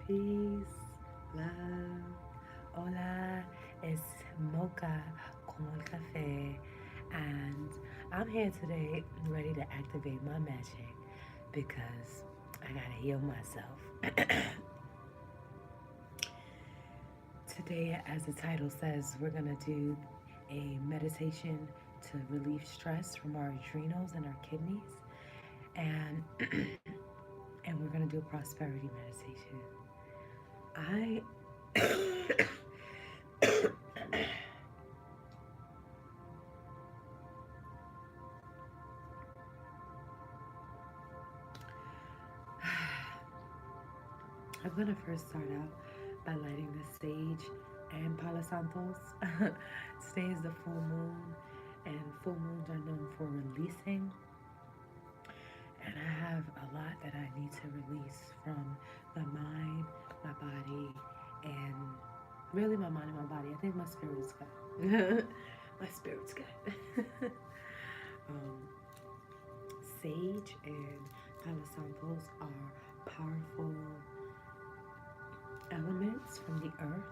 Peace, love, hola, it's Mocha con el café, and I'm here today ready to activate my magic because I gotta heal myself. Today, as the title says, we're gonna do a meditation to relieve stress from our adrenals and our kidneys, and and we're gonna do a prosperity meditation. I I'm gonna first start out by lighting the sage and Palo Santos. Today is the full moon, and full moons are known for releasing. And I have a lot that I need to release from my mind, my body, and really my mind and my body. I think my spirit is good. My spirit's good. um, Sage and Palo Santos are powerful elements from the earth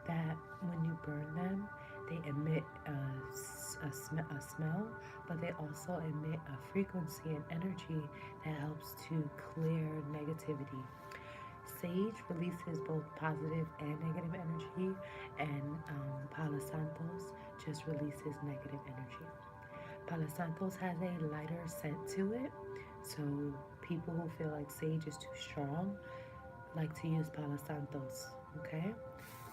that when you burn them, they emit a smell, but they also emit a frequency and energy that helps to clear negativity. Sage releases both positive and negative energy, and Palo Santos just releases negative energy. Palo Santos has a lighter scent to it, so people who feel like sage is too strong like to use Palo Santos. Okay,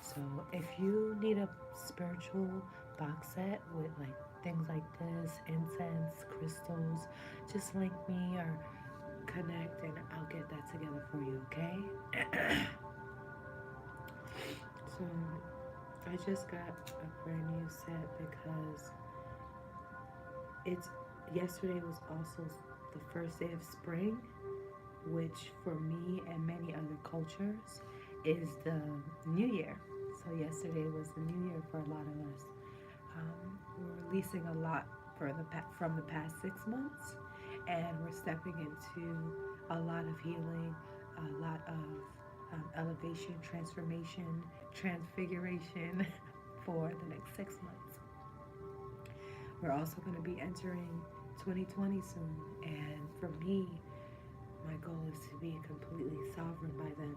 so if you need a spiritual box set with like things like this, incense, crystals, just link me or connect and I'll get that together for you, okay? So I just got a brand new set because it's yesterday was also the first day of spring, which for me and many other cultures is the new year. So yesterday was the new year for a lot of us. We're releasing a lot for from the past 6 months, and we're stepping into a lot of healing, a lot of elevation, transformation, transfiguration for the next 6 months. We're also going to be entering 2020 soon, and for me, my goal is to be completely sovereign by then,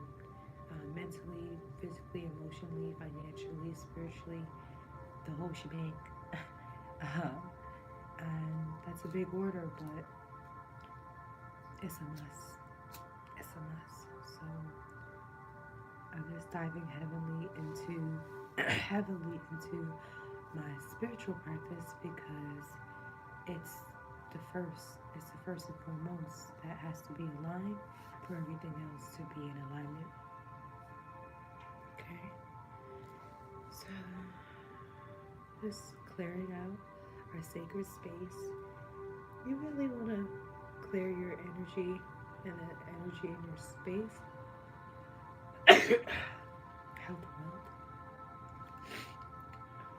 mentally, physically, emotionally, financially, spiritually, the whole shebang. um, and that's a big order, but it's a must. It's a must. So I'm just diving heavily into my spiritual practice because it's it's the first and foremost that has to be aligned for everything else to be in alignment. Okay, so just clearing out our sacred space. You really want to clear your energy and the energy in your space. Health wealth.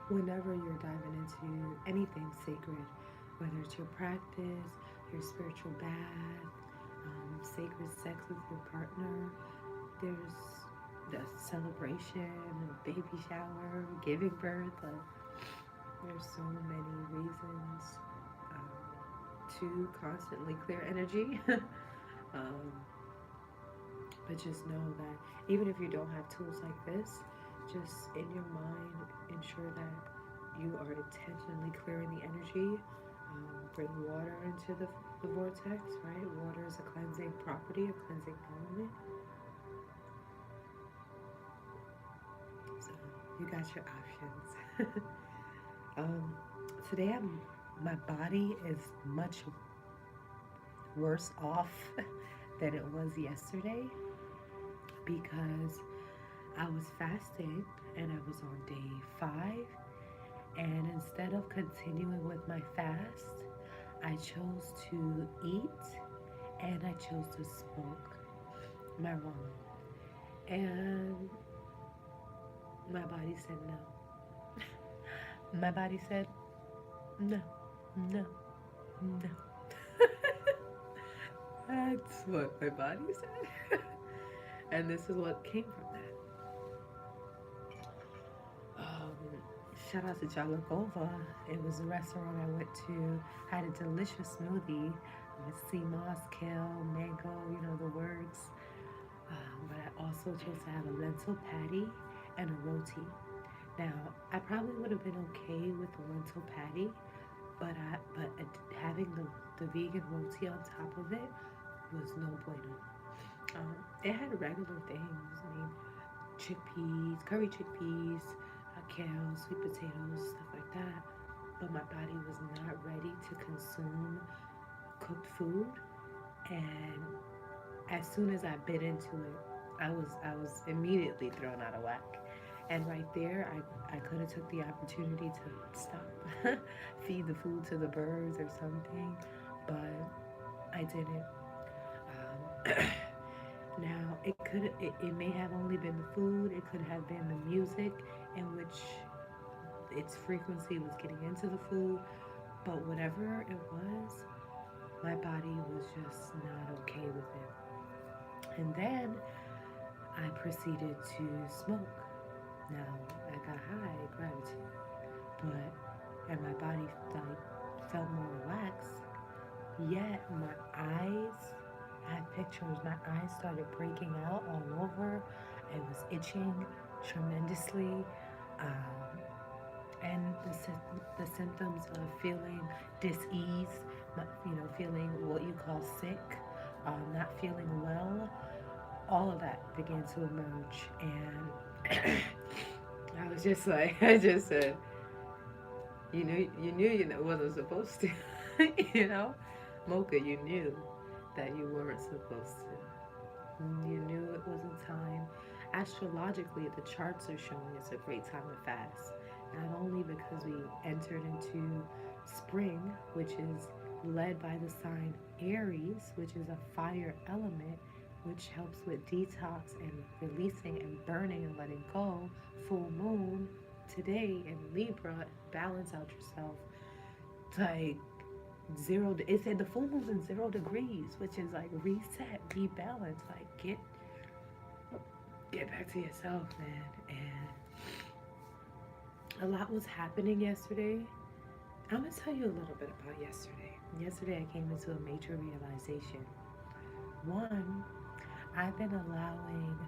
Whenever you're diving into anything sacred, whether it's your practice, your spiritual bath, sacred sex with your partner, there's the celebration, a baby shower, giving birth. There's so many reasons to constantly clear energy. um, but just know that even if you don't have tools like this, just in your mind, ensure that you are intentionally clearing the energy. Bring water into the vortex, right? Water is a cleansing property, a cleansing element. So you got your options. um, today, my body is much worse off than it was yesterday because I was fasting and I was on day 5. And instead of continuing with my fast, I chose to eat and I chose to smoke marijuana. And my body said no. My body said no, no, no. That's what my body said. And this is what came from that. Um, Shout out to Jalakova. It was a restaurant I went to. Had a delicious smoothie with sea moss, kale, mango, the words. But I also chose to have a lentil patty and a roti. Now, I probably would have been okay with the lentil patty, but having the vegan roti on top of it was no bueno. It had regular things. I mean, chickpeas, curry chickpeas, kale, sweet potatoes, stuff like that. But my body was not ready to consume cooked food, and as soon as I bit into it, I was immediately thrown out of whack. And right there, I could have took the opportunity to stop, feed the food to the birds or something, but I didn't. Now it may have only been the food. It could have been the music in which its frequency was getting into the food, but whatever it was, my body was just not okay with it. And then I proceeded to smoke. Now I got high gratitude, and my body felt more relaxed. Yet my eyes, I had pictures. My eyes started breaking out all over. It was itching tremendously, um, and the symptoms of feeling dis-ease, feeling what you call sick, not feeling well, all of that began to emerge, and I was just like, I just said, you wasn't supposed to, you know, Mocha, you knew that you weren't supposed to. You knew it wasn't time. Astrologically, the charts are showing it's a great time to fast. Not only because we entered into spring, which is led by the sign Aries, which is a fire element, which helps with detox and releasing and burning and letting go. Full moon today in Libra, balance out yourself. Like zero, it said the full moon's in 0 degrees, which is like reset, be balanced, like get back to yourself, man. And a lot was happening yesterday. I'm gonna tell you a little bit about yesterday. Yesterday I came into a major realization. One, I've been allowing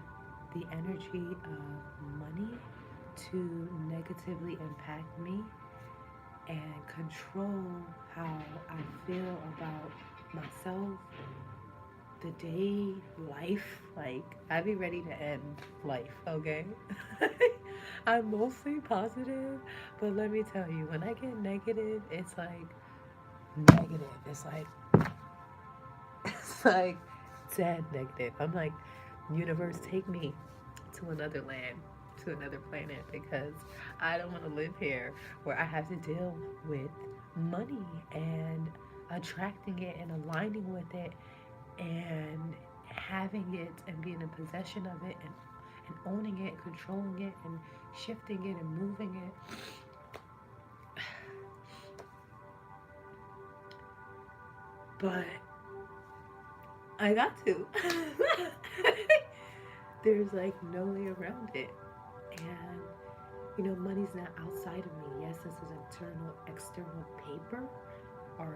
the energy of money to negatively impact me and control how I feel about myself, the day, life. Like, I be ready to end life, okay? I'm mostly positive, but let me tell you, when I get negative, it's like negative. It's like dead negative. I'm like, universe, take me to another land, to another planet, because I don't want to live here where I have to deal with money and attracting it and aligning with it and having it and being in possession of it and owning it, controlling it and shifting it and moving it. But I got to. There's like no way around it. And money's not outside of me. Yes, this is external paper or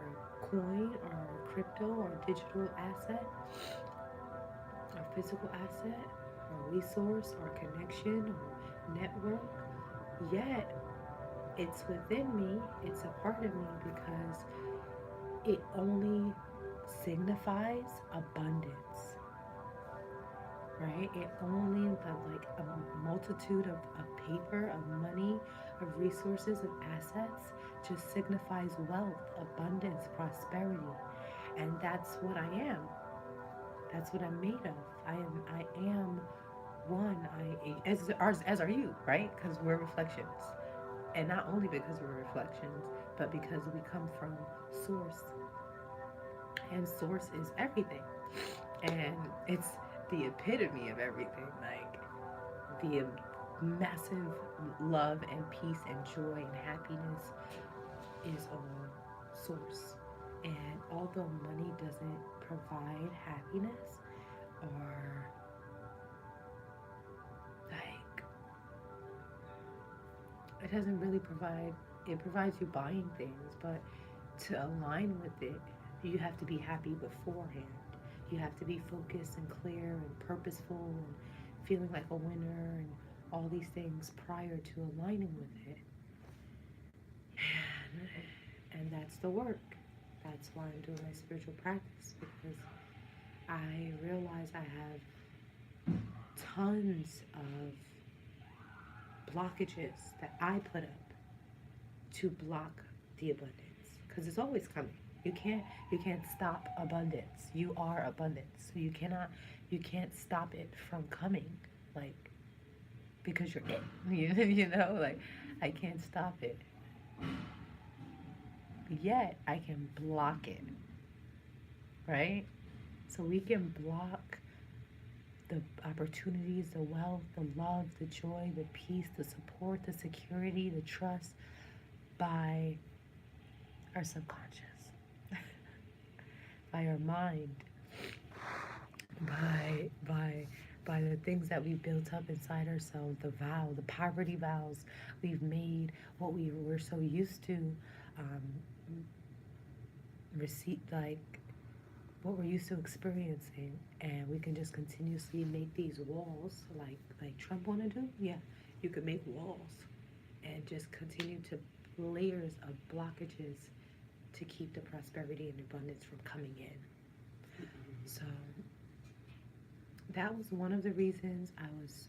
coin or crypto or digital asset or physical asset or resource or connection or network. Yet it's within me, it's a part of me because it only signifies abundance, right? It only like a multitude of paper, of money, of resources, of assets just signifies wealth, abundance, prosperity. And that's what I am. That's what I'm made of. I am one. As are you, right? Because we're reflections. And not only because we're reflections, but because we come from source. And source is everything. And it's the epitome of everything. Like the massive love and peace and joy and happiness is all source. And although money doesn't provide happiness or it doesn't really provide, it provides you buying things, but to align with it, you have to be happy beforehand. You have to be focused and clear and purposeful and feeling like a winner and all these things prior to aligning with it. And that's the work. That's why I'm doing my spiritual practice, because I realize I have tons of blockages that I put up to block the abundance, because it's always coming. You can't stop abundance. You are abundance. So you can't stop it from coming, like, because you're it. You know, like, I can't stop it. Yet I can block it, right? So we can block the opportunities, the wealth, the love, the joy, the peace, the support, the security, the trust by our subconscious, by our mind, by the things that we built up inside ourselves, the poverty vows we've made, what we were so used to receive, like what we're used to experiencing, and we can just continuously make these walls, like Trump want to do. Yeah, you could make walls and just continue to layers of blockages to keep the prosperity and abundance from coming in. So that was one of the reasons I was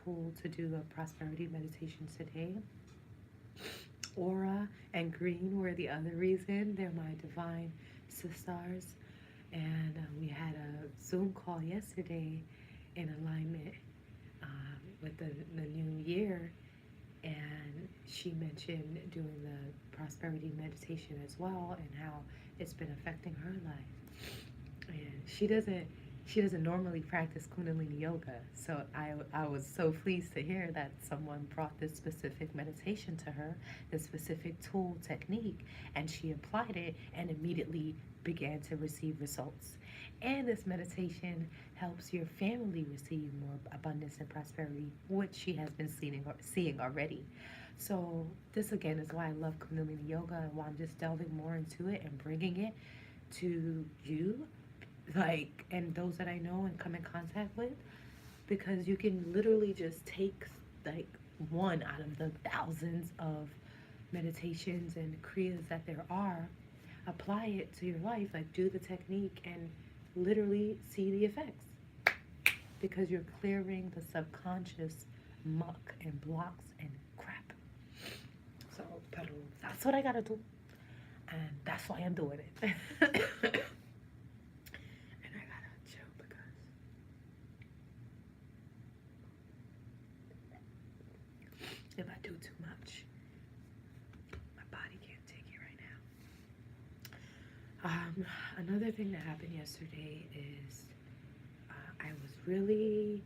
pulled to do a prosperity meditation today. Aura and green were the other reason. They're my divine sisters. And we had a Zoom call yesterday in alignment with the new year. And she mentioned doing the prosperity meditation as well, and how it's been affecting her life. And she doesn't normally practice Kundalini yoga, so I was so pleased to hear that someone brought this specific meditation to her, this specific tool technique, and she applied it and immediately began to receive results. And this meditation helps your family receive more abundance and prosperity, which she has been seeing already. So this again is why I love Kundalini yoga, and why I'm just delving more into it and bringing it to you, like, and those that I know and come in contact with, because you can literally just take like one out of the thousands of meditations and kriyas that there are, apply it to your life, like do the technique and literally see the effects, because you're clearing the subconscious muck and blocks and crap. So that's what I gotta do, and that's why I'm doing it. If I do too much, my body can't take it right now. Another thing that happened yesterday is I was really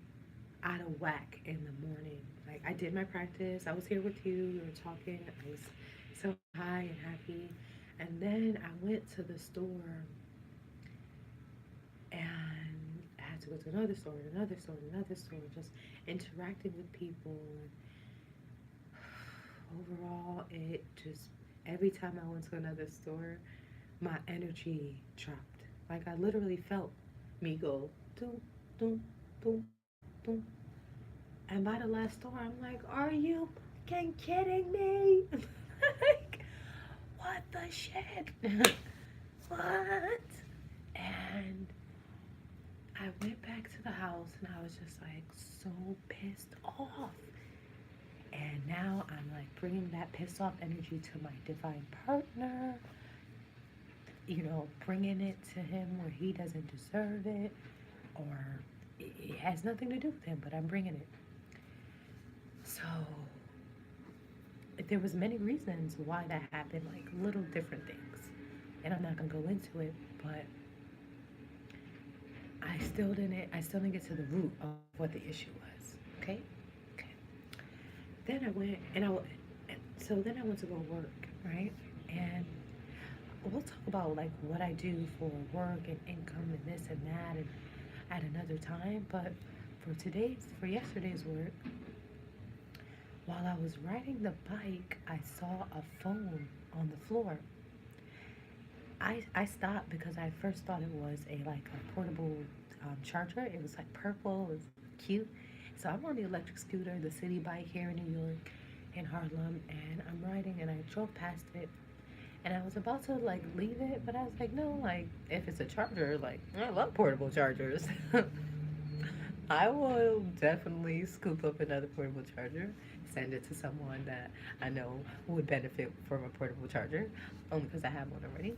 out of whack in the morning. Like, I did my practice. I was here with you. We were talking. I was so high and happy. And then I went to the store, and I had to go to another store, another store, another store, just interacting with people. Overall, it just, every time I went to another store, my energy dropped. Like, I literally felt me go doom, doom, doom, doom. And by the last store, I'm like, are you fucking kidding me? Like, what the shit? What? And I went back to the house, and I was just like so pissed off. And now I'm like bringing that pissed off energy to my divine partner, you know, bringing it to him where he doesn't deserve it, or it has nothing to do with him, but I'm bringing it. So there was many reasons why that happened, like little different things, and I'm not gonna go into it, but I still didn't get to the root of what the issue was. Okay. Then I went, then I went to go work, right? And we'll talk about like what I do for work and income and this and that and at another time. But for yesterday's work, While I was riding the bike, I saw a phone on the floor. I stopped because I first thought it was a like a portable charger. It was like purple, it was cute. So I'm on the electric scooter, the city bike here in New York, in Harlem, and I'm riding and I drove past it. And I was about to like leave it, but I was like, no, like if it's a charger, like I love portable chargers. I will definitely scoop up another portable charger, send it to someone that I know would benefit from a portable charger, only because I have one already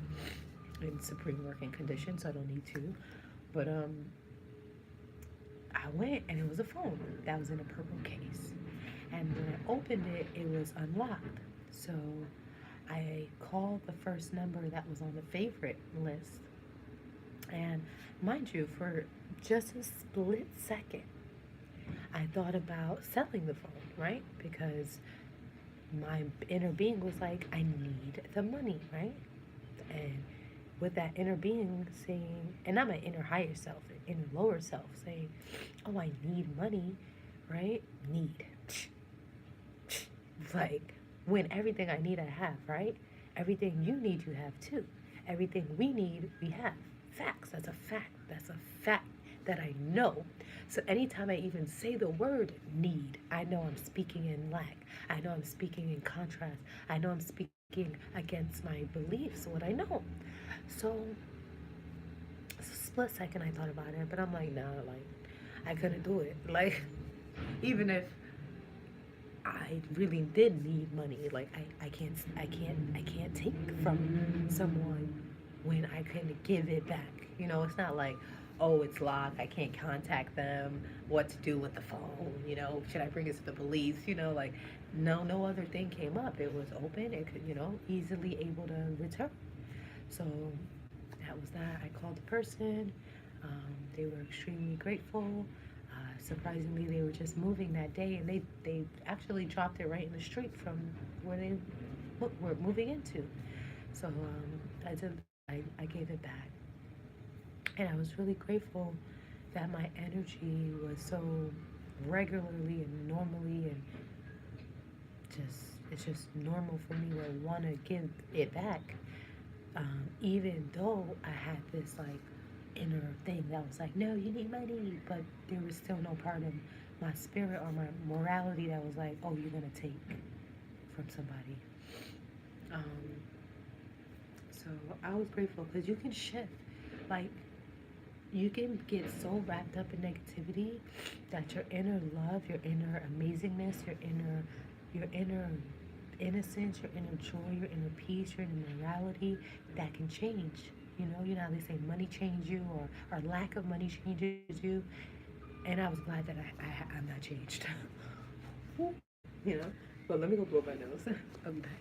in supreme working condition, so I don't need two. But I went and it was a phone that was in a purple case, and when I opened it, it was unlocked. So I called the first number that was on the favorite list, and mind you, for just a split second, I thought about selling the phone, right? Because my inner being was like, I need the money, right? And with that inner being saying, and not my inner higher self, inner lower self saying, oh, I need money, right? Need. Like, when everything I need, I have, right? Everything you need, you have too. Everything we need, we have. Facts. That's a fact. That's a fact that I know. So anytime I even say the word need, I know I'm speaking in lack. I know I'm speaking in contrast. I know I'm speaking against my beliefs, what I know. So, it's a split second I thought about it, but I'm like, nah, like, I couldn't do it. Like, even if I really did need money. Like I can't take from someone when I can give it back. You know, it's not like, oh, it's locked. I can't contact them. What to do with the phone? You know, should I bring it to the police? You know, like no other thing came up. It was open. It could, easily able to return. So that was that. I called the person. They were extremely grateful. Surprisingly, they were just moving that day, and they actually dropped it right in the street from where they were moving into. So I did. I gave it back, and I was really grateful that my energy was so regularly and normally and just it's just normal for me to want to give it back, even though I had this like inner thing that was like, no, you need money, but there was still no part of my spirit or my morality that was like, oh, you're gonna take from somebody. Um, so I was grateful because you can shift, like you can get so wrapped up in negativity that your inner love, your inner amazingness, your inner innocence, your inner joy, your inner peace, your inner morality, that can change. You know how they say money changes you, or lack of money changes you. And I was glad that I'm not changed. you know? But let me go blow my nose. I'll be back.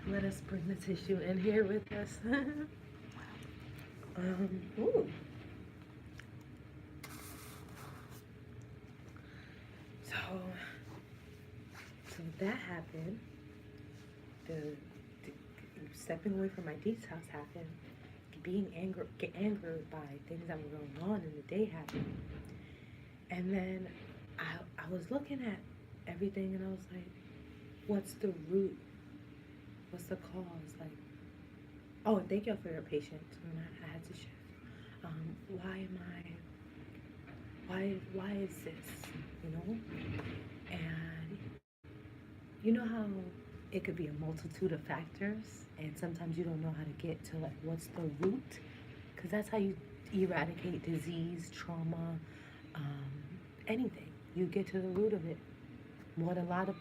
Let us bring the tissue in here with us. Ooh. So, so that happened. The stepping away from my detox happened. Get angered by things that were going on in the day happened. And then I was looking at everything and I was like, what's the root? What's the cause? Like, oh, thank y'all for your patience when I had to shift. Why am I? Why is this? You know? And you know how it could be a multitude of factors, and sometimes you don't know how to get to like what's the root, because that's how you eradicate disease, trauma, um, anything. You get to the root of it. What a lot of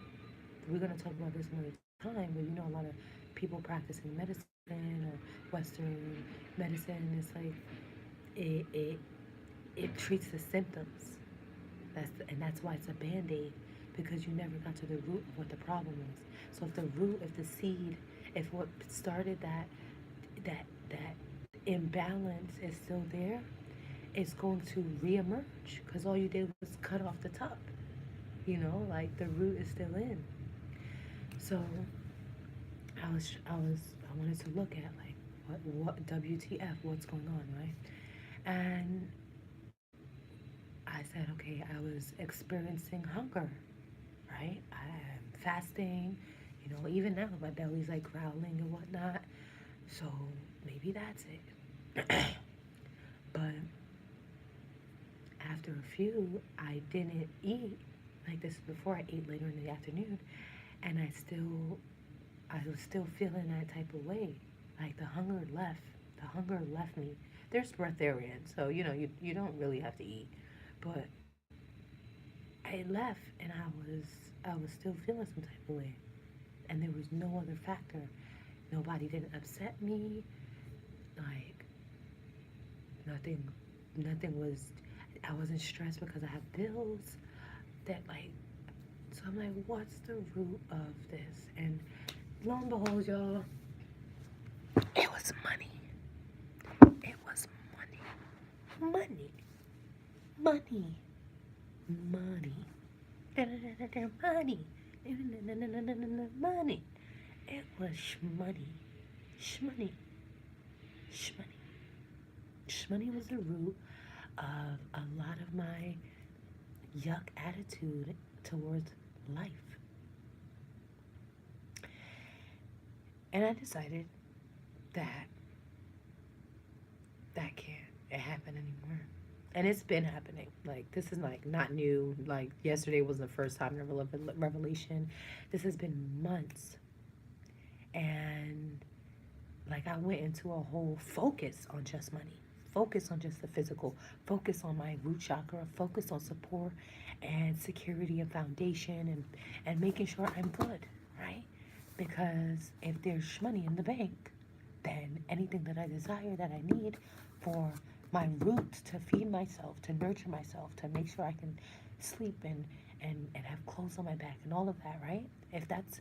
we're gonna talk about this another time, but you know a lot of people practicing medicine or Western medicine, it's like it it it treats the symptoms. And that's why it's a band-aid, because you never got to the root of what the problem was. So if the root, if the seed, if what started that imbalance is still there, it's going to reemerge because all you did was cut off the top. Like the root is still in. So I wanted to look at like what WTF, what's going on, right? And I said, okay, I was experiencing hunger, right? I'm fasting, even now my belly's like growling and whatnot. So maybe that's it. But after a few, I didn't eat. Like this is before I ate later in the afternoon, and I was still feeling that type of way. Like the hunger left. The hunger left me. There's breatharian, so you don't really have to eat. But I left, and I was still feeling some type of way, and there was no other factor. Nobody didn't upset me. Like nothing, nothing was. I wasn't stressed because I have bills. That like, so I'm like, what's the root of this? And lo and behold, y'all, it was money. It was money. Money. Money. Money. Money. Money. It was shmoney. Shmoney. Shmoney. Shmoney was the root of a lot of my yuck attitude towards life. And I decided that can't happen anymore. And it's been happening. Like, this is like not new. Like, yesterday was the first time revelation. This has been months. And like, I went into a whole focus on just money, focus on just the physical, focus on my root chakra, focus on support and security and foundation, and making sure I'm good, right? Because if there's money in the bank, then anything that I desire, that I need for my roots to feed myself, to nurture myself, to make sure I can sleep and have clothes on my back and all of that, right? If that's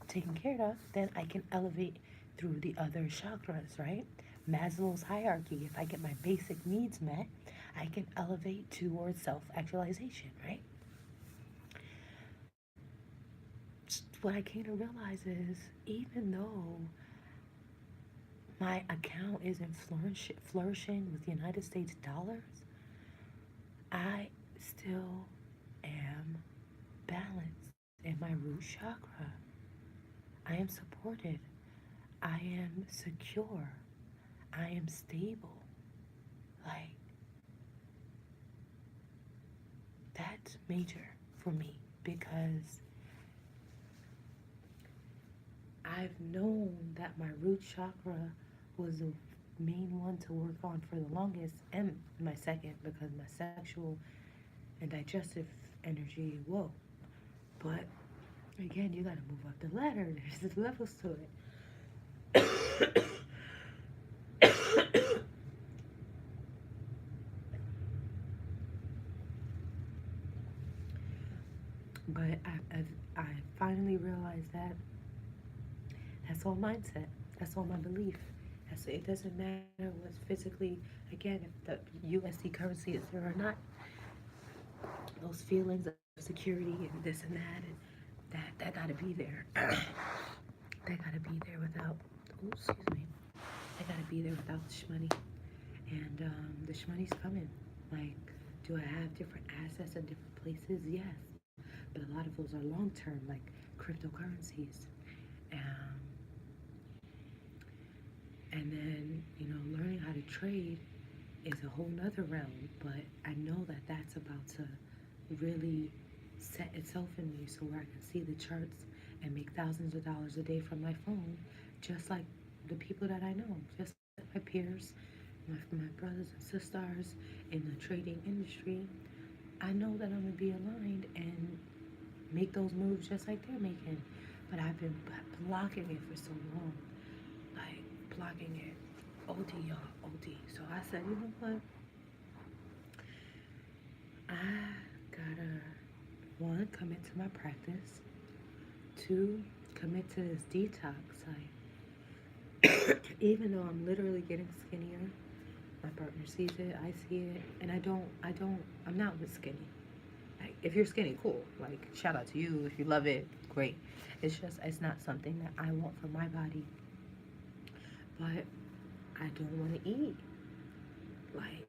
taken care of, then I can elevate through the other chakras, right? Maslow's hierarchy, if I get my basic needs met, I can elevate towards self-actualization, right? What I came to realize is, even though my account isn't flourishing with the United States dollars, I still am balanced in my root chakra. I am supported. I am secure. I am stable. Like, that's major for me, because I've known that my root chakra was the main one to work on for the longest, and my second, because my sexual and digestive energy, whoa. But again, you gotta move up the ladder. There's levels to it. But I finally realized that that's all mindset. That's all my belief. It doesn't matter what's physically, again, if the USD currency is there or not. Those feelings of security and this and that gotta be there. That gotta be there without, excuse me. That gotta be there without the shmoney. And the shmoney's coming. Like, do I have different assets in different places? Yes. But a lot of those are long term, like cryptocurrencies. Um, and then, learning how to trade is a whole nother realm. But I know that that's about to really set itself in me so where I can see the charts and make thousands of dollars a day from my phone, just like the people that I know, just like my peers, my brothers and sisters in the trading industry. I know that I'm gonna be aligned and make those moves just like they're making. But I've been blocking it for so long, like blocking it. OD, y'all, OD. So I said, you know what? I gotta, one, commit to my practice. Two, commit to this detox. Like, even though I'm literally getting skinnier, my partner sees it, I see it, and I'm not with skinny. Like, if you're skinny, cool. Like, shout out to you. If you love it, great. It's just, it's not something that I want for my body. But I don't want to eat. Like,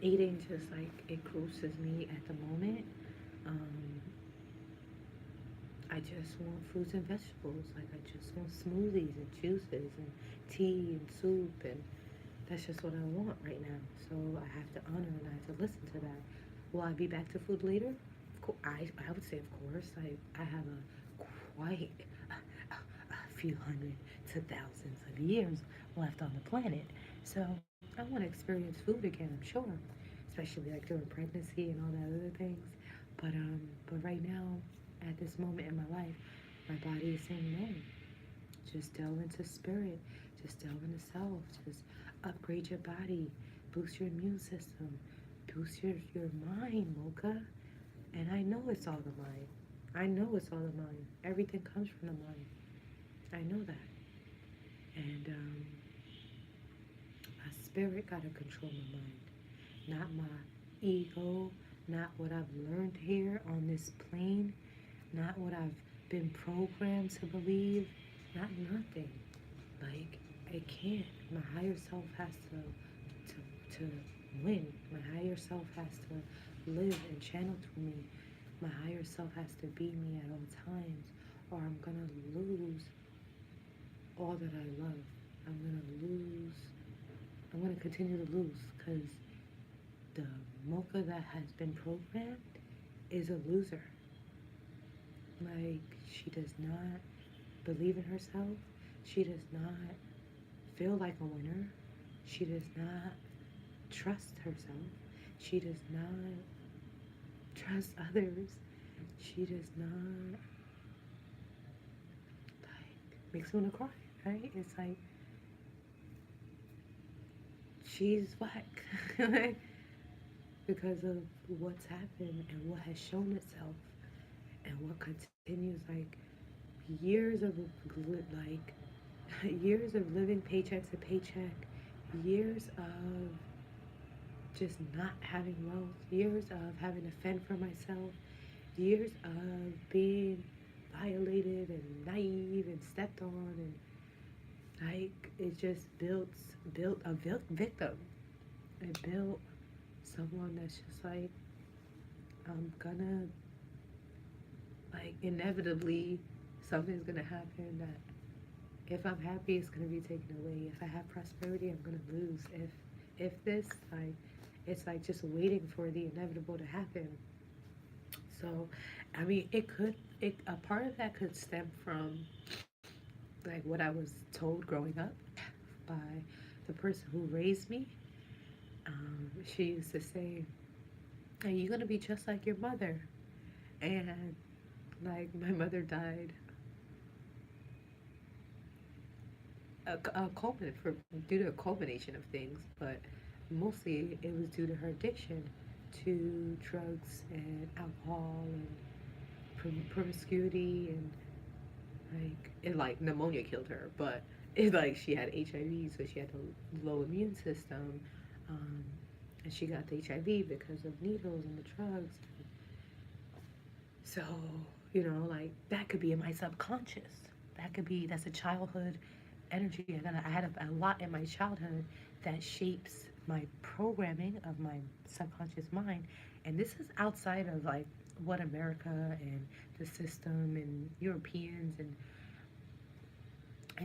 eating just like it grosses me at the moment. Um, I just want fruits and vegetables. Like, I just want smoothies and juices and tea and soup, and that's just what I want right now. So I have to honor and I have to listen to that. Will I be back to food later? I would say, of course. I have quite a few hundred to thousands of years left on the planet. So I want to experience food again, I'm sure, especially like during pregnancy and all that other things. But right now, at this moment in my life, my body is saying no. Just delve into spirit. Just delve into self. Just upgrade your body. Boost your immune system. Boost your mind, Mocha. And I know it's all the mind. I know it's all the mind. Everything comes from the mind. I know that. And my spirit got to control my mind. Not my ego. Not what I've learned here on this plane. Not what I've been programmed to believe. Not nothing. Like, it can't. My higher self has to win. My higher self has to live and channel through me. My higher self has to be me at all times, or I'm gonna lose all that I love. I'm gonna lose. I'm gonna continue to lose because the Mocha that has been programmed is a loser. Like, she does not believe in herself. She does not feel like a winner. She does not trust herself. She does not trust others. She does not, like, makes me want to cry, right? It's like, she's whack. Because of what's happened and what has shown itself and what continues, like, years of, like, years of living paycheck to paycheck, years of just not having wealth, years of having to fend for myself, years of being violated and naive and stepped on, and like, it just built a victim. It built someone that's just like, I'm gonna, like, inevitably something's gonna happen that if I'm happy, it's gonna be taken away. If I have prosperity, I'm gonna lose. If this, like, it's like just waiting for the inevitable to happen. So, I mean, a part of that could stem from like what I was told growing up by the person who raised me. She used to say, "Are you gonna be just like your mother?" And like, my mother died due to a culmination of things, but mostly it was due to her addiction to drugs and alcohol and promiscuity, and like pneumonia killed her, but it, like, she had HIV, so she had a low immune system, um, and she got the HIV because of needles and the drugs. So, like, that could be in my subconscious. That's a childhood energy. I had a lot in my childhood that shapes my programming of my subconscious mind. And this is outside of like what America and the system and Europeans and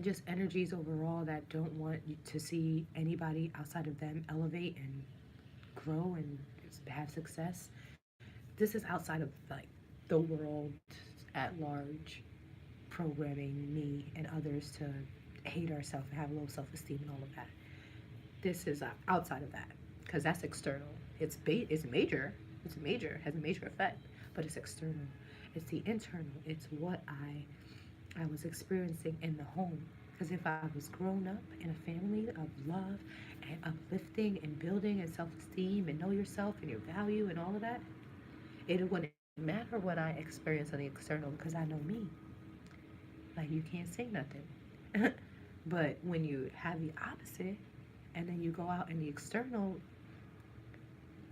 just energies overall that don't want you to see anybody outside of them elevate and grow and have success. this is outside of like the world at large programming me and others to hate ourselves and have low self-esteem and all of that. This is outside of that because that's external. It's major. It's major, has a major effect, but it's external. It's the internal. It's what I was experiencing in the home. Because if I was grown up in a family of love and uplifting and building and self-esteem and know yourself and your value and all of that, it wouldn't matter what I experience on the external because I know me. Like you can't say nothing. But when you have the opposite and then you go out and the external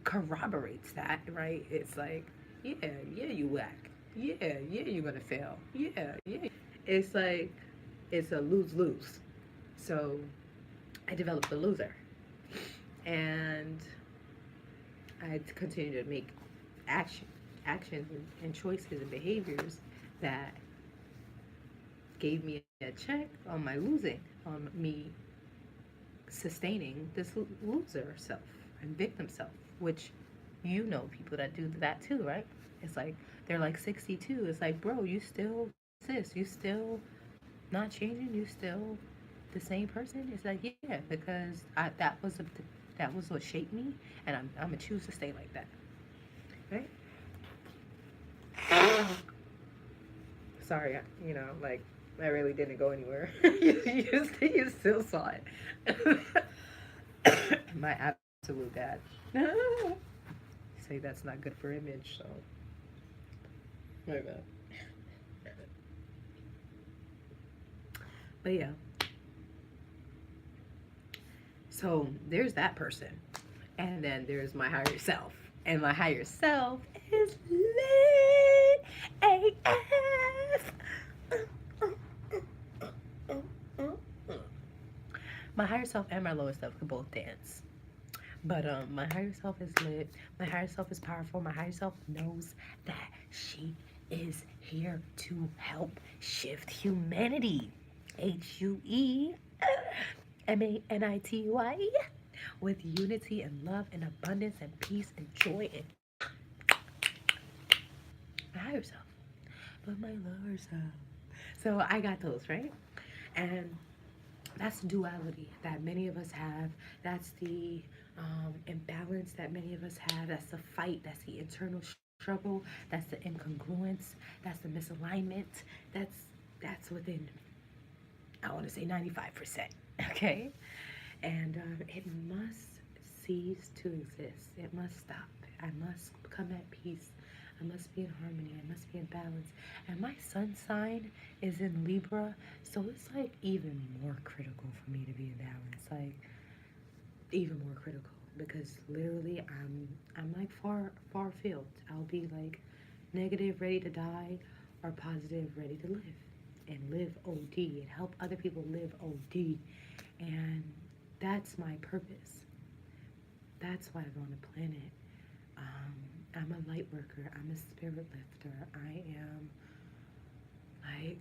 corroborates that, right? It's like, yeah, yeah, you whack. Yeah, yeah, you're gonna fail. Yeah, yeah. It's like, it's a lose lose. So I developed a loser. And I continue to make action, actions and choices and behaviors that gave me a check on my losing, on me sustaining this loser self and victim self, which you know people that do that too, right? It's like they're like 62. It's like, bro, you still sis, you still not changing, you still the same person. It's like, yeah, because that was what shaped me, and I'm gonna choose to stay like that, right? Sorry, like I really didn't go anywhere. You still saw it. My absolute dad. Say that's not good for image, so my bad. But yeah, so there's that person, and then there's my higher self, and my higher self is lit AF. My higher self and my lower self could both dance. But my higher self is lit. My higher self is powerful. My higher self knows that she is here to help shift humanity. HUEMANITY with unity and love and abundance and peace and joy and my higher self. But my lower self. So I got those, right? And that's the duality that many of us have. That's the imbalance that many of us have. That's the fight. That's the internal struggle. That's the incongruence. That's the misalignment. That's within, I want to say 95%. Okay, and it must cease to exist. It must stop. I must come at peace. I must be in harmony. I must be in balance. And my sun sign is in Libra, so it's like even more critical for me to be in balance. Like even more critical because literally I'm like far field. I'll be like negative, ready to die, or positive, ready to live and live OD and help other people live OD. And that's my purpose. That's why I'm on the planet. I'm a light worker. I'm a spirit lifter. I am like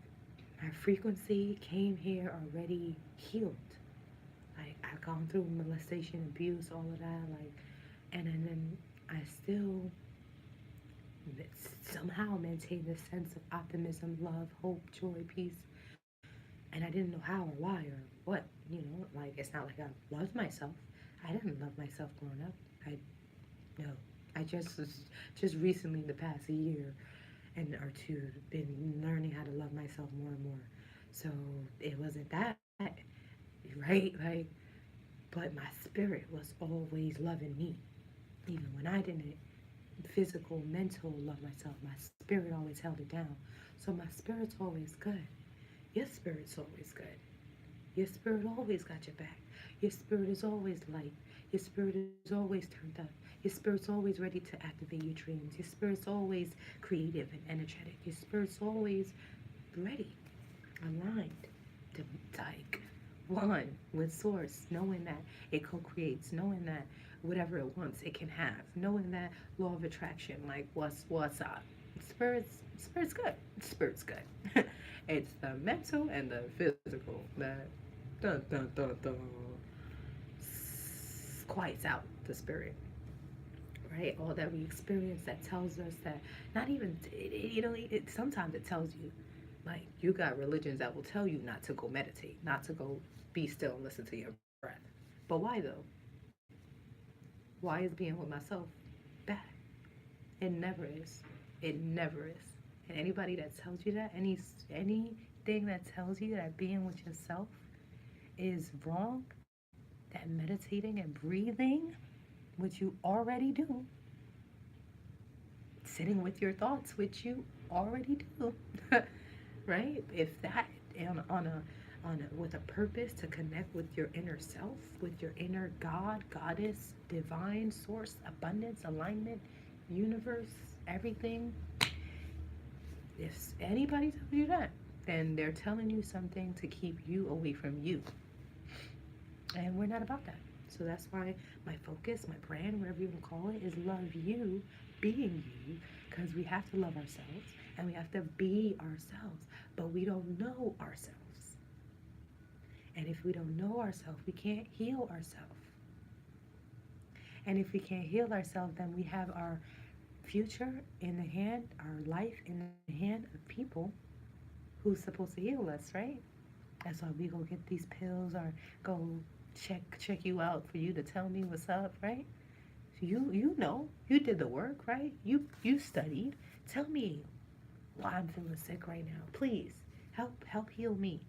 my frequency came here already healed. Like I've gone through molestation, abuse, all of that. Like, and then I still somehow maintain this sense of optimism, love, hope, joy, peace. And I didn't know how or why or what. Like it's not like I loved myself. I didn't love myself growing up. No. I just recently, in the past year and or two, been learning how to love myself more and more. So it wasn't that, right? Like, but my spirit was always loving me, even when I didn't. Physical, mental love myself. My spirit always held it down. So my spirit's always good. Your spirit's always good. Your spirit always got your back. Your spirit is always light. Your spirit is always turned up. Your spirit's always ready to activate your dreams. Your spirit's always creative and energetic. Your spirit's always ready, aligned to like one with source, knowing that it co-creates, knowing that whatever it wants it can have, knowing that law of attraction, like what's up. Spirit's good. Spirit's good. It's the mental and the physical that dun dun dun dun quiets out the spirit, right? All that we experience that tells us that, not even, sometimes it tells you, like, you got religions that will tell you not to go meditate, not to go be still and listen to your breath. But why though? Why is being with myself bad? It never is. It never is. And anybody that tells you that, anything that tells you that being with yourself is wrong, that meditating and breathing, which you already do, sitting with your thoughts, which you already do, right? If that with a purpose to connect with your inner self, with your inner God, goddess, divine source, abundance, alignment, universe, everything. If anybody tells you that, then they're telling you something to keep you away from you. And we're not about that. So that's why my focus, my brand, whatever you want to call it, is love you, being you, because we have to love ourselves and we have to be ourselves, but we don't know ourselves. And if we don't know ourselves, we can't heal ourselves. And if we can't heal ourselves, then we have our future in the hand, our life in the hand of people who's supposed to heal us, right? That's why we go get these pills or go check you out for you to tell me what's up, right? You know, you did the work, right? You studied. Tell me why I'm feeling sick right now. Please help heal me.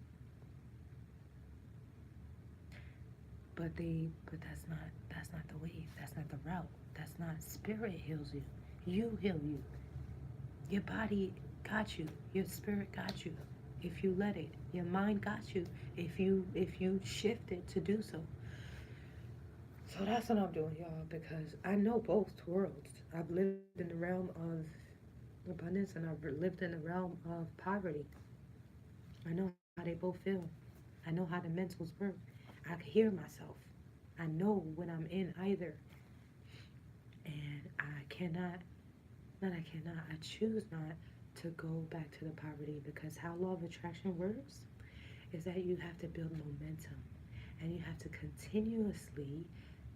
But that's not the way. That's not the route. That's not spirit heals you. You heal you. Your body got you. Your spirit got you. If you let it, your mind got you. If you shift it to do so. So that's what I'm doing, y'all, because I know both worlds. I've lived in the realm of abundance and I've lived in the realm of poverty. I know how they both feel. I know how the mentals work. I can hear myself. I know when I'm in either. And I choose not to go back to the poverty, because how law of attraction works is that you have to build momentum and you have to continuously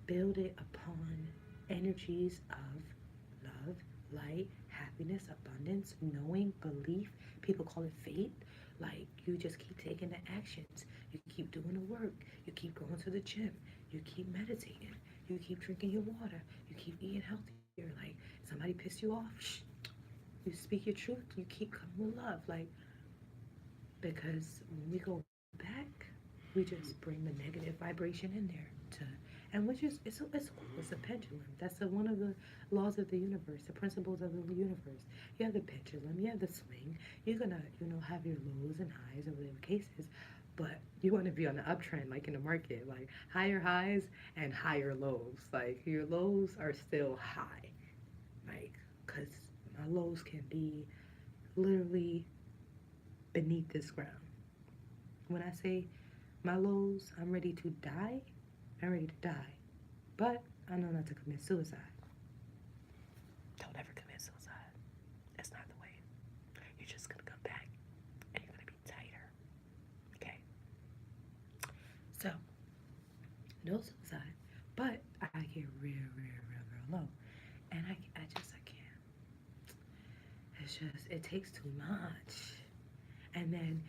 build it upon energies of love, light, happiness, abundance, knowing, belief. People call it faith. Like, you just keep taking the actions. You keep doing the work. You keep going to the gym. You keep meditating. You keep drinking your water. You keep eating healthier. Like, somebody pissed you off, you speak your truth. You keep coming with love. Like, because when we go back, we just bring the negative vibration in there to, and which is it's a pendulum. That's one of the laws of the universe, the principles of the universe. You have the pendulum, you have the swing. You're gonna have your lows and highs or whatever cases, but you want to be on the uptrend, like in the market, like higher highs and higher lows. Like, your lows are still high, like, because my lows can be literally beneath this ground. When I say my lows, I'm ready to die. I'm ready to die. But I know not to commit suicide. Don't ever commit suicide. That's not the way. You're just going to come back and you're going to be tighter. Okay? So, no suicide. But I get real low. And I can't. It's just, it takes too much. And then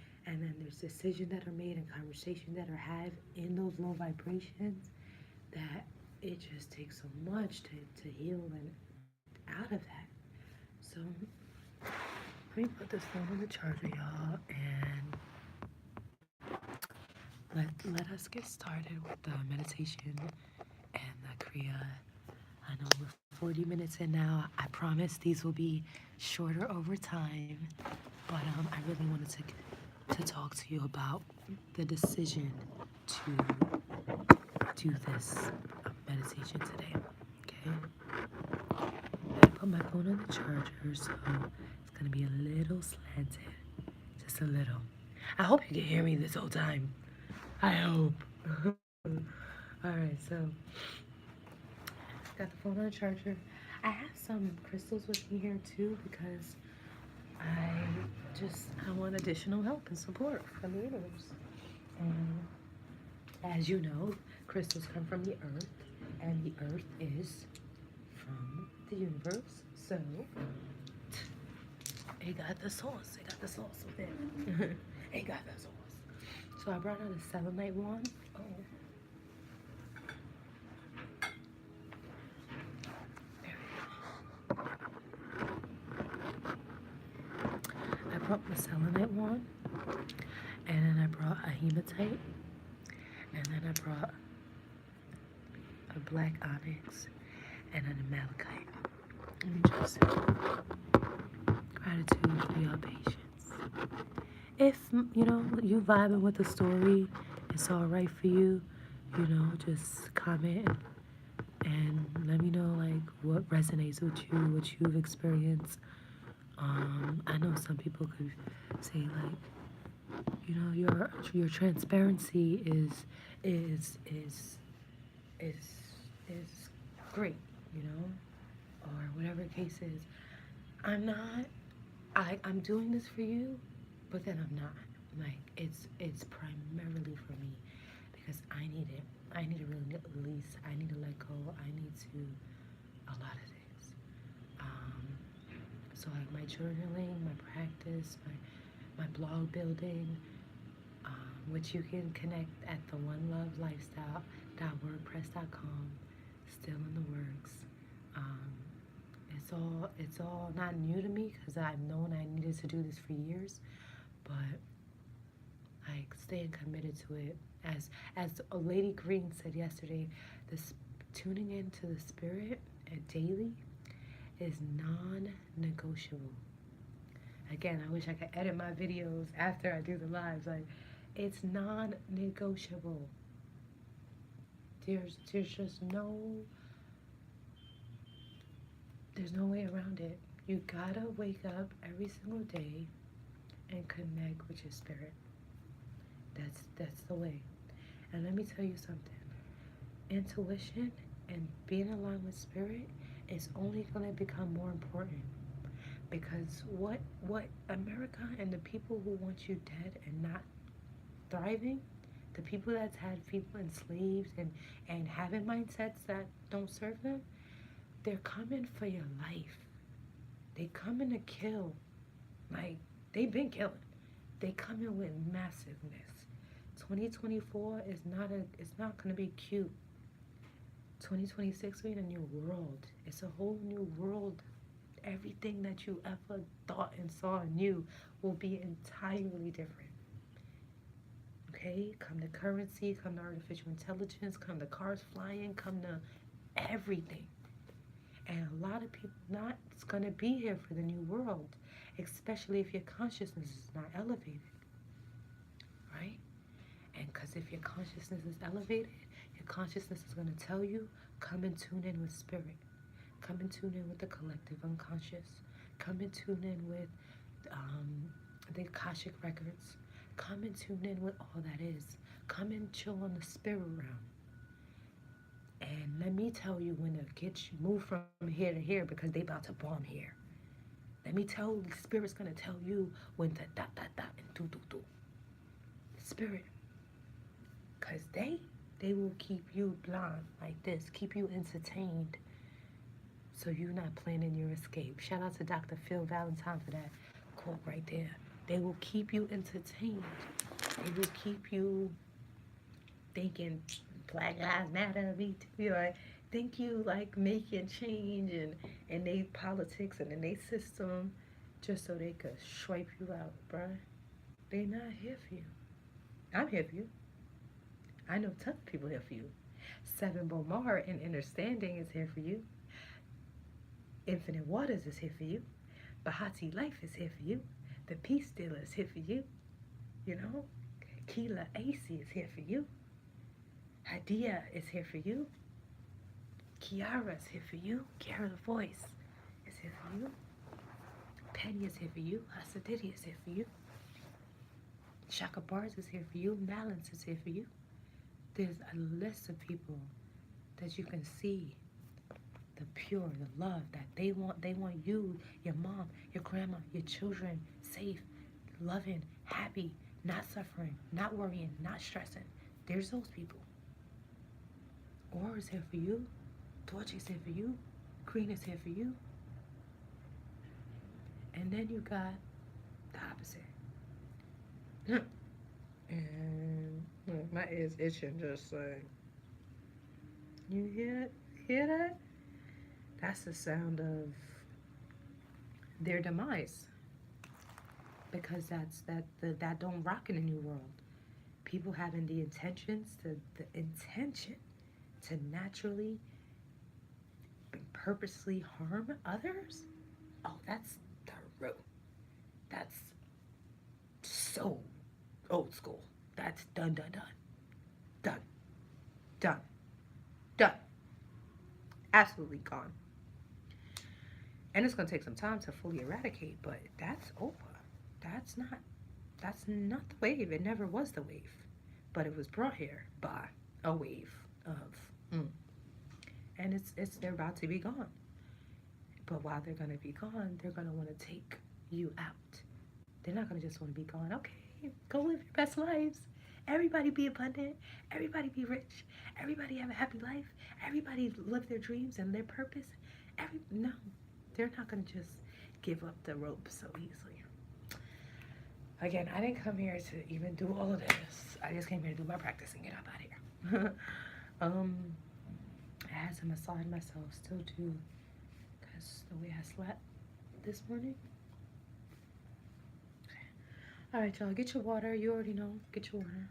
there's decisions that are made and conversations that are had in those low vibrations, that it just takes so much to heal and out of that. So let me put this phone on the charger, y'all, and let us get started with the meditation and the Kriya. I know we're 40 minutes in now. I promise these will be shorter over time, but I really wanted to talk to you about the decision to do this meditation today. Okay? I put my phone on the charger, so it's gonna be a little slanted, just a little. I hope you can hear me this whole time. I hope. All right, so got the phone on the charger. I have some crystals with me here too, because I want additional help and support from the universe. And as you know, crystals come from the earth, and the earth is from the universe. So it got the sauce. It got the sauce with it. It got the sauce. So I brought out a selenite wand. Oh. I brought the selenite wand, and then I brought a hematite, and then I brought a black onyx, and an amalekite. Let me just gratitude for your patience. If you know you vibing with the story, it's all right for you. You know, just comment and let me know like what resonates with you, what you've experienced. I know some people could say like, you know, your transparency is great, you know, or whatever the case is. I'm doing this for you, but then I'm not. Like it's primarily for me because I need it. I need to release. I need to let go. I need to a lot of things. So like my journaling, my practice, my blog building, which you can connect at the onelovelifestyle.wordpress.com. Still in the works. It's all not new to me because I've known I needed to do this for years, but like staying committed to it. As a Lady Green said yesterday, this tuning into the spirit daily is non-negotiable. Again, I wish I could edit my videos after I do the lives. Like, it's non-negotiable. There's just there's no way around it. You gotta wake up every single day and connect with your spirit. That's the way. And let me tell you something. Intuition and being aligned with spirit is only gonna become more important. Because what America and the people who want you dead and not thriving, the people that's had people enslaved and having mindsets that don't serve them, they're coming for your life. They coming to kill. Like, they've been killing. They coming with massiveness. 2024 is it's not gonna be cute. 2026 we in a new world. It's a whole new world. Everything that you ever thought and saw and knew will be entirely different. Okay? Come to currency, come to artificial intelligence, come to cars flying, come to everything. And a lot of people not going to be here for the new world, especially if your consciousness is not elevated. Right? And because if your consciousness is elevated, your consciousness is going to tell you, come and tune in with spirit. Come and tune in with the collective unconscious. Come and tune in with the Akashic records. Come and tune in with all that is. Come and chill on the spirit realm. And let me tell you when to get you move from here to here because they about to bomb here. Let me tell you, the spirit's gonna tell you when to dot and do. Spirit. Cause they will keep you blind like this, keep you entertained. So you're not planning your escape. Shout out to Dr. Phil Valentine for that quote right there. They will keep you entertained. They will keep you thinking Black Lives Matter, me too. You know, think you like making change and they politics and in they system just so they could swipe you out, bruh. They not here for you. I'm here for you. I know tons of people here for you. Seven Bomar in Understanding is here for you. Infinite Waters is here for you. Bahati Life is here for you. The Peace Dealer is here for you. You know? Keela AC is here for you. Hadia is here for you. Kiara is here for you. Kiara the Voice is here for you. Penny is here for you. Hasadidi is here for you. Shaka Bars is here for you. Balance is here for you. There's a list of people that you can see the pure, the love that they want. They want you, your mom, your grandma, your children safe, loving, happy, not suffering, not worrying, not stressing. There's those people. Aura is here for you. Torch is here for you. green is here for you. And then you got the opposite. And look, my ears itching just like, you hear that? That's the sound of their demise. Because that don't rock in the new world. People having the intention to naturally and purposely harm others. Oh, that's thorough. That's so old school. That's done. Absolutely gone. And it's gonna take some time to fully eradicate, but that's over. That's not the wave. It never was the wave. But it was brought here by a wave of and they're about to be gone. But while they're gonna be gone, they're gonna want to take you out. They're not gonna just want to be gone. Okay, go live your best lives. Everybody be abundant. Everybody be rich. Everybody have a happy life. Everybody live their dreams and their purpose. No, they're not gonna just give up the rope so easily. Again, I didn't come here to even do all of this. I just came here to do my practice and get up out of here. I had to massage myself, still do, because the way I slept this morning. Okay. All right, y'all, get your water. You already know, get your water.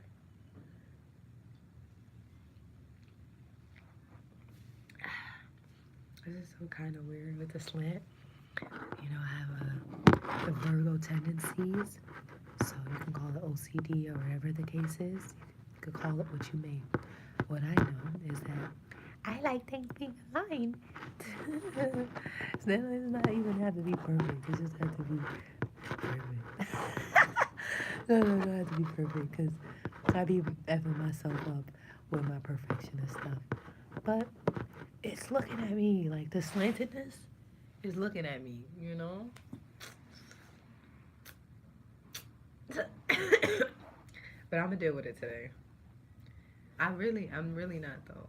This is so kind of weird with the slant. You know, I have the Virgo tendencies, so you can call it OCD or whatever the case is. You could call it what you may. What I know is that I like things being aligned. So it does not even have to be perfect. It just has to be perfect. No, it has to be perfect because I be effing myself up with my perfectionist stuff. But it's looking at me, like the slantedness is looking at me, you know? But I'm gonna deal with it today. I'm really not though.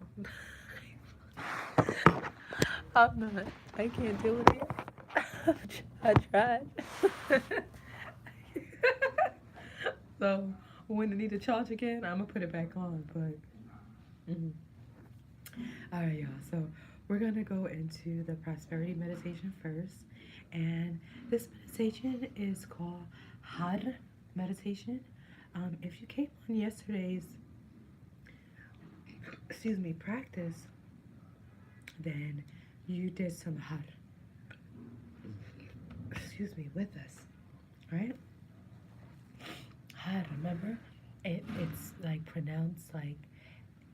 I'm not. I can't deal with it. I tried. So when I need to charge again, I'm gonna put it back on. But all right, y'all. So we're gonna go into the prosperity meditation first, and this meditation is called Har meditation. If you came on yesterday's, practice, then you did some Har, with us, right? Har, remember? It's like pronounced like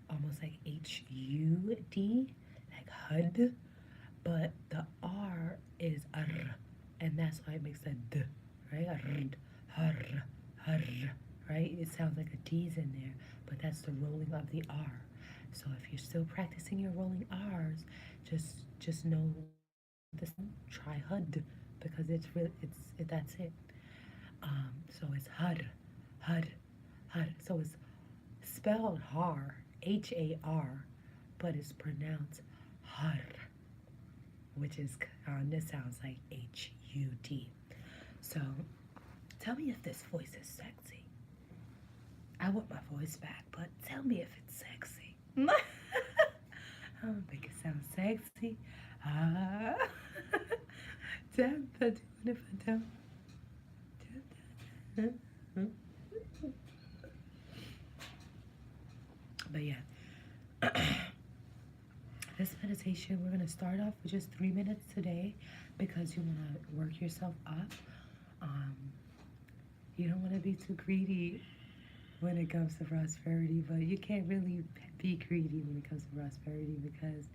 almost like H-U-D, like HUD, but the R is R, and that's why it makes a D, right? Har, right? It sounds like a D's in there, but that's the rolling of the R. So if you're still practicing your rolling R's, just know this. Try HUD because that's it. So it's HUD. So it's spelled Har, H-A-R, but it's pronounced Har, which is this sounds like H-U-D. So tell me if this voice is sexy. I want my voice back, but tell me if it's sexy. I don't think it sounds sexy. But yeah, this meditation, we're going to start off with just 3 minutes today because you want to work yourself up. You don't want to be too greedy when it comes to prosperity, but you can't really be greedy when it comes to prosperity because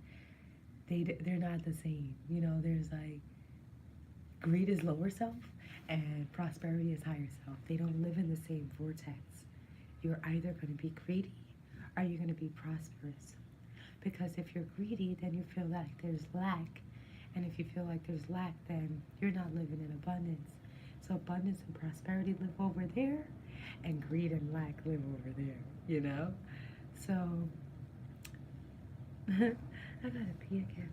they're not the same. You know, there's like, greed is lower self and prosperity is higher self. They don't live in the same vortex. You're either going to be greedy or you're going to be prosperous. Because if you're greedy, then you feel like there's lack. And if you feel like there's lack, then you're not living in abundance. So abundance and prosperity live over there, and greed and lack live over there, you know? So, I gotta pee again.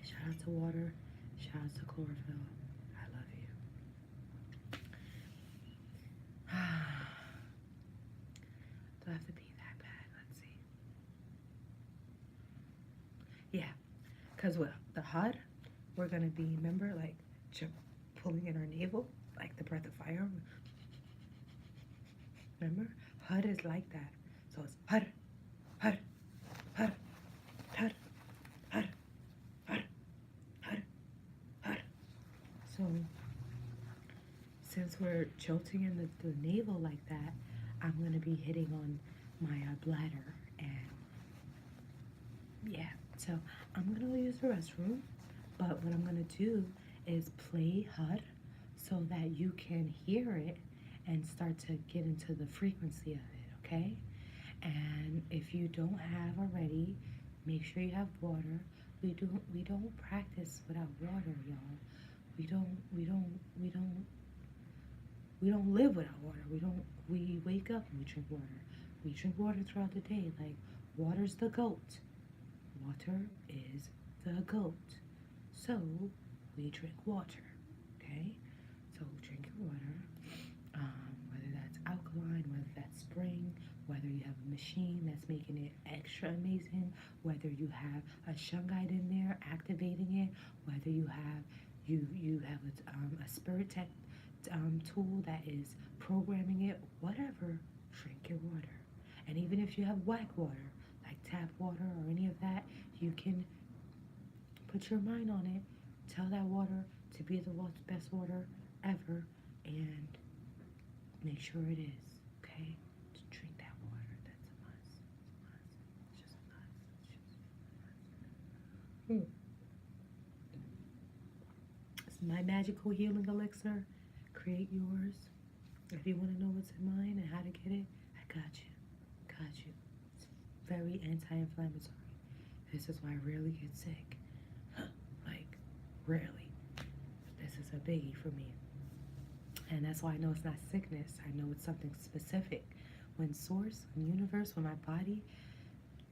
Shout out to water. Shout out to chlorophyll. I love you. Do I have to pee that bad? Let's see. Yeah, because with the HUD, we're going to be, remember, like, pulling in our navel, like the breath of fire. Remember? HUD is like that. So it's HUD, HUD, HUD, HUD, HUD, HUD, HUD, HUD. So since we're jolting in the navel like that, I'm going to be hitting on my bladder. And yeah, so I'm going to use the restroom. But what I'm going to do is play HUD so that you can hear it and start to get into the frequency of it, okay? And if you don't have already, make sure you have water. We don't practice without water, y'all. We don't live without water. We wake up and we drink water. We drink water throughout the day. Like, water's the GOAT. Water is the GOAT. So we drink water, okay? So drink your water, whether that's alkaline, whether that's spring, whether you have a machine that's making it extra amazing, whether you have a shungite in there activating it, whether you have a spirit tech tool that is programming it, whatever, drink your water. And even if you have whack water, like tap water or any of that, you can put your mind on it, tell that water to be the best water ever, and make sure it is, okay? Just drink that water. That's a must. It's just a must. It's just a must. It's my magical healing elixir. Create yours. If you want to know what's in mine and how to get it, I got you. Got you. It's very anti-inflammatory. This is why I rarely get sick. Like, rarely. This is a biggie for me. And that's why I know it's not sickness. I know it's something specific. When source, when universe, when my body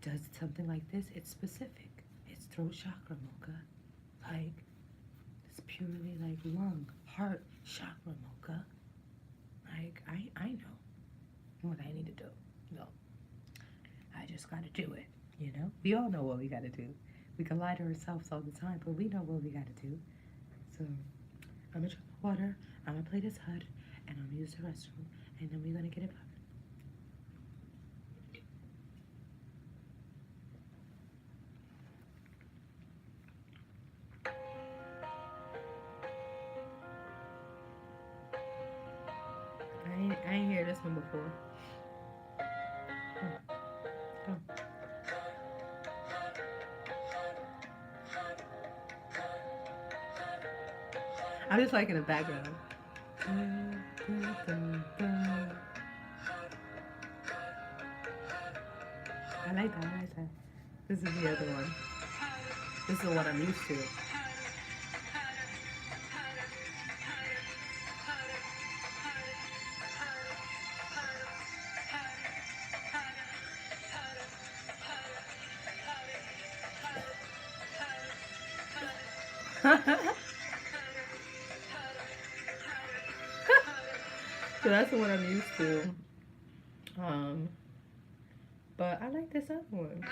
does something like this, it's specific. It's throat chakra, Mocha. Like, it's purely like lung, heart, chakra, Mocha. Like, I know what I need to do. No. I just gotta do it, you know? We all know what we gotta do. We can lie to ourselves all the time, but we know what we gotta do. So, I'm gonna drink the water, I'm gonna play this HUD, and I'm gonna use the restroom, and then we're gonna get it poppin'. I ain't hear this one before. Oh. I'm just like in the background. I like that. This is the other one. This is the one I'm used to. So that's the one I'm used to. But I like this other one.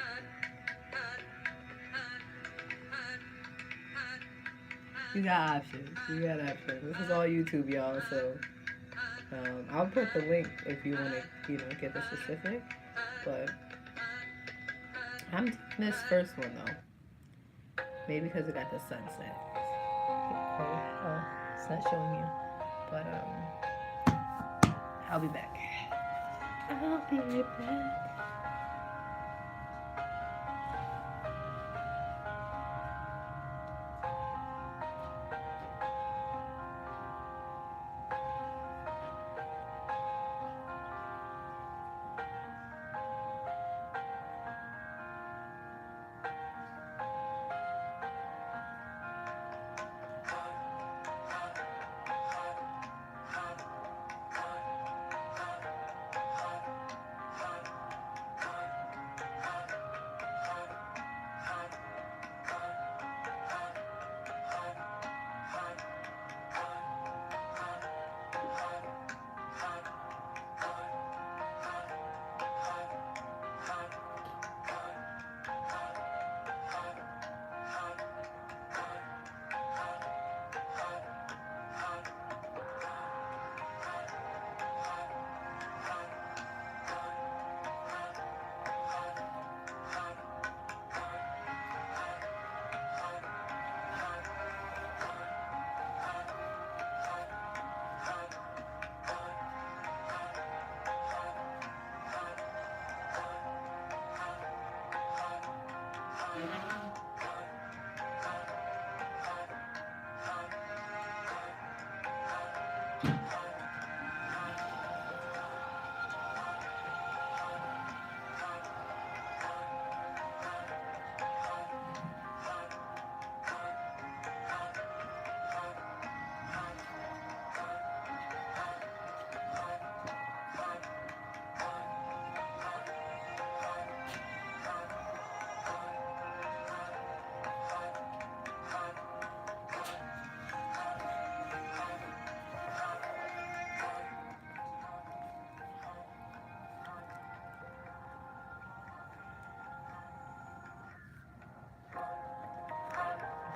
You got options. This is all YouTube, y'all. So I'll put the link if you want to, get the specific. But I'm taking this first one though. Maybe because it got the sunset. Oh, it's not showing you. But I'll be back. I'll be right back.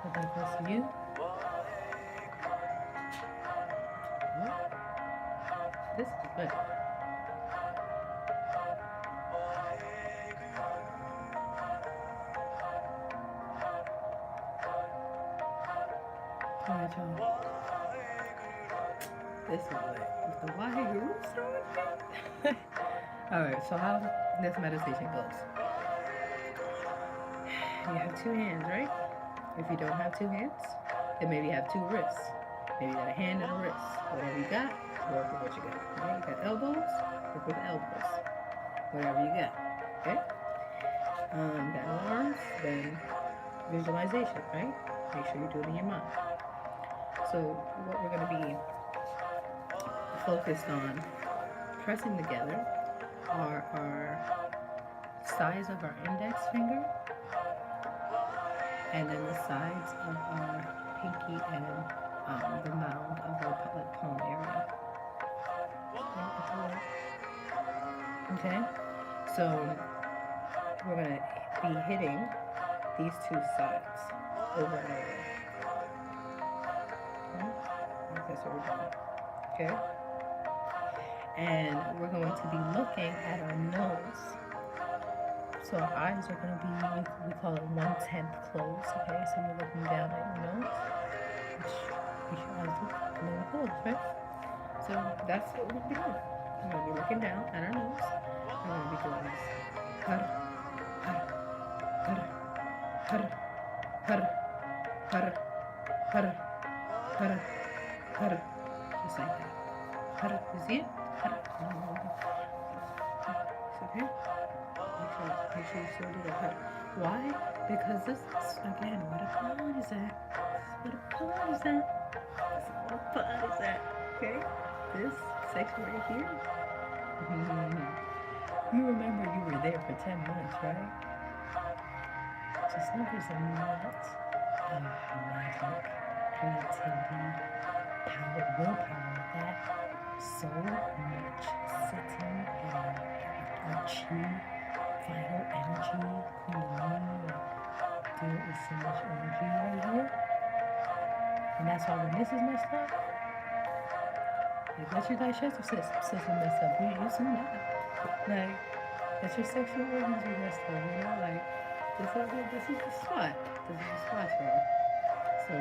Put that close to you. This is good. Alright, y'all. This is what the Waheguru song. Alright, so how this meditation goes. You have two hands, right? If you don't have two hands, then maybe you have two wrists. Maybe you got a hand and a wrist. Whatever you got, work with what you got. Right? You got elbows, work with elbows. Whatever you got. Okay? Got no arms, then visualization, right? Make sure you do it in your mind. So what we're going to be focused on pressing together are our sides of our index finger and then the sides of our pinky and the mound of our palm area. Okay, so we're going to be hitting these two sides over and over. That's what we're doing. Okay? And we're going to be looking at our nose. So our eyes are going to be, we call it 1/10 closed. Okay? So you're looking down at your nose, which your eyes look a little closed, right? So that's what we're going to be doing. We're going to be looking down at our nose. We're going to be doing this. Har, har, har, har, har, har, har, har, har. Just like that. Har, you see it? Har. It's okay? Make sure you still do the har. Why? Because this is, again, what a pod is that? What a pod is that? What a pod is that? Okay? This section right here. You remember you were there for 10 months, right? Just know there's a lot of magic, creativity, power, willpower that so much sitting in our chi, vital energy, kundalini, there is so much energy right here. And that's why when this is messed up, like that's your digestive system messed up. You see that? Like, that's your sexual organs are messed up, you know? Like, this is the spot. This is the spot, y'all. So,